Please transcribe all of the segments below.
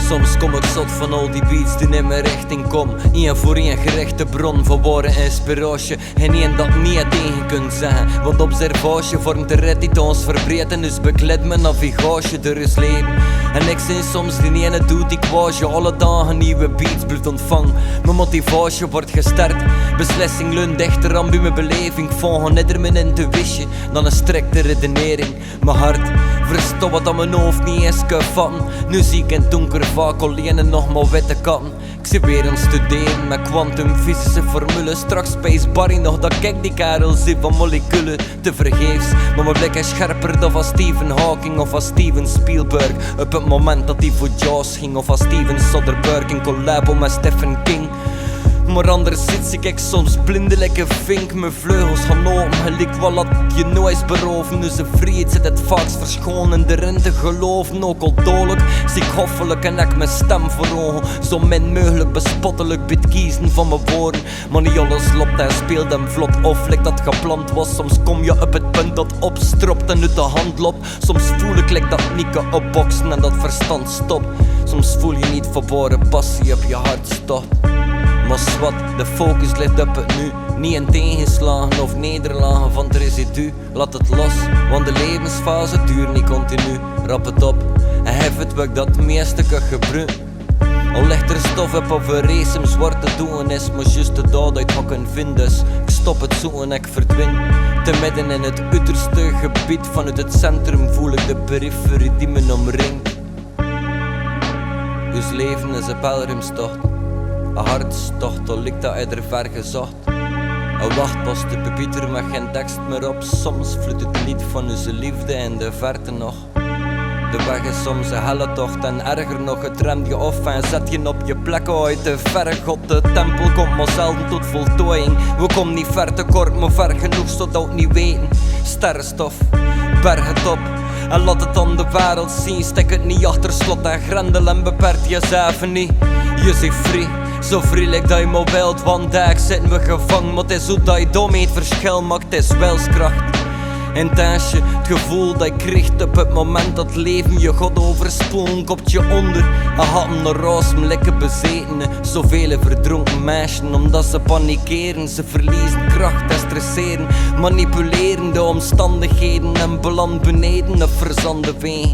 Soms kom ik zot van al die beats die in mijn richting kom. Eén voor één gerechte bron van ware inspiratie. En één dat niet tegen kunt zeggen. Want observatie vormt de rit die ons verbreden. Dus bekleed mijn navigatie door het leven. En ik zie soms die ene doet die kwasje. Alle dagen nieuwe beats blijft ontvangen. Mijn motivatie wordt gestart. Beslissing leunt dichter aan bij mijn beleving. Volgen ieder mijn intuïtie dan een strikte redenering. Mijn hart verstopt wat aan mijn hoofd niet eens kan vatten. Nu zie ik in het donker vaak alleen en nog maar witte katten. Ik zit weer aan het studeren met kwantumfysische formules. Straks Space Barry nog dat ik die kerel zie van moleculen. Te vergeefs, maar mijn blik is scherper dan van Stephen Hawking of van Steven Spielberg. Op het moment dat hij voor Jaws ging of van Steven Soderbergh in collabo met Stephen King. Maar anderszins zie ik soms blindelijke vink. Mijn vleugels gaan open, gelijk wat laat je nooit beroven. Dus een vriend zit het vaakst verschonen erin te geloven. Ook al dodelijk, zie ik hoffelijk en ik mijn stem voor ogen. Zo min mogelijk bespottelijk bij het kiezen van mijn woorden. Maar niet alles loopt en speelt en vlot of lijkt dat gepland was. Soms kom je op het punt dat opstropt en uit de hand loopt. Soms voel ik like dat niet kan opboksen en dat verstand stopt. Soms voel je niet verborgen passie op je hartstocht. Maar zwart, de focus ligt op het nu. Niet in tegenslagen of nederlagen van het residu. Laat het los, want de levensfase duurt niet continu. Rap het op en hef het werk dat het meeste kan gebruiken. Al ligt er stof op of een race om zwart te doen is. Maar juist de daad uit wat kan vinden. Dus ik stop het zoeken en ik verdwin. Te midden in het uiterste gebied. Vanuit het centrum voel ik de periferie die me omringt. Dus leven is een pelgrimstocht. Een hartstocht, al lijkt dat hij er ver gezocht. Een wachtpost, de pepieter met geen tekst meer op. Soms vloeit het lied van onze liefde in de verte nog. De weg is soms een helle tocht en erger nog, het remt je af en zet je op je plek uit de verre god. De tempel komt maar zelden tot voltooiing. We komen niet ver tekort, maar ver genoeg zodat we het niet weten. Sterrenstof, berg het op en laat het aan de wereld zien. Stek het niet achter slot en grendel en beperk jezelf niet. Je zegt free. Zo vriendelijk dat je me wilt, want daar zitten we gevangen. Maar het is hoe dat je domheid verschil maakt, het is wilskracht. Intentie, het gevoel dat je krijgt op het moment dat leven je God overspoelt. Kopt je onder en had hem naar roos, hem lekker bezetenen. Zoveel verdronken meisjes, omdat ze panikeren. Ze verliezen kracht en stresseren. Manipuleren de omstandigheden en beland beneden een verzande ween.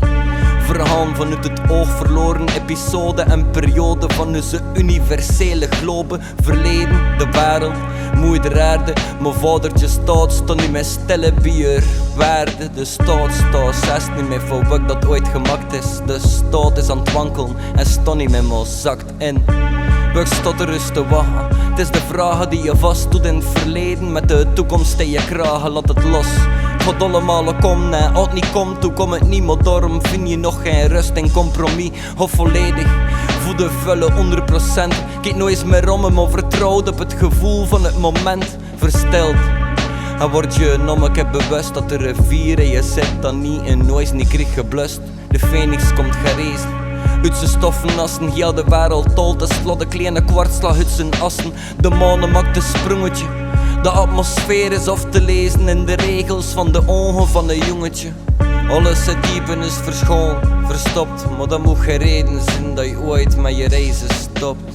Verhaal vanuit het oog verloren episode en periode van onze universele globe. Verleden, de wereld, moeder aarde. Mijn vadertje staat, stond niet meer stille bier. Waarde, de staat zest niet meer voor wat dat ooit gemaakt is. De staat is aan het wankelen en stond niet meer maar zakt in. We stotten rust te wachten. Het is de vragen die je vast doet in het verleden. Met de toekomst in je kragen, laat het los. God allemaal komt en als het niet komt, toen komt het niet. Maar daarom vind je nog geen rust en compromis. Of volledig, voel de vulle 100%. Kijk nooit eens meer om, maar vertrouwd op het gevoel van het moment. Versteld, en word je nog een keer bewust dat de rivier in je zit. Dan niet en nooit niet krijg geblust. De phoenix komt gerezen. Uit zijn stoffenassen, heel de wereld tolt. De slot, de kleine kwartslag uit zijn assen. De manen maakt een sprongetje. De atmosfeer is af te lezen in de regels van de ogen van een jongetje. Alles het diepen is verscholen, verstopt. Maar dat moet geen reden zijn dat je ooit met je reizen stopt.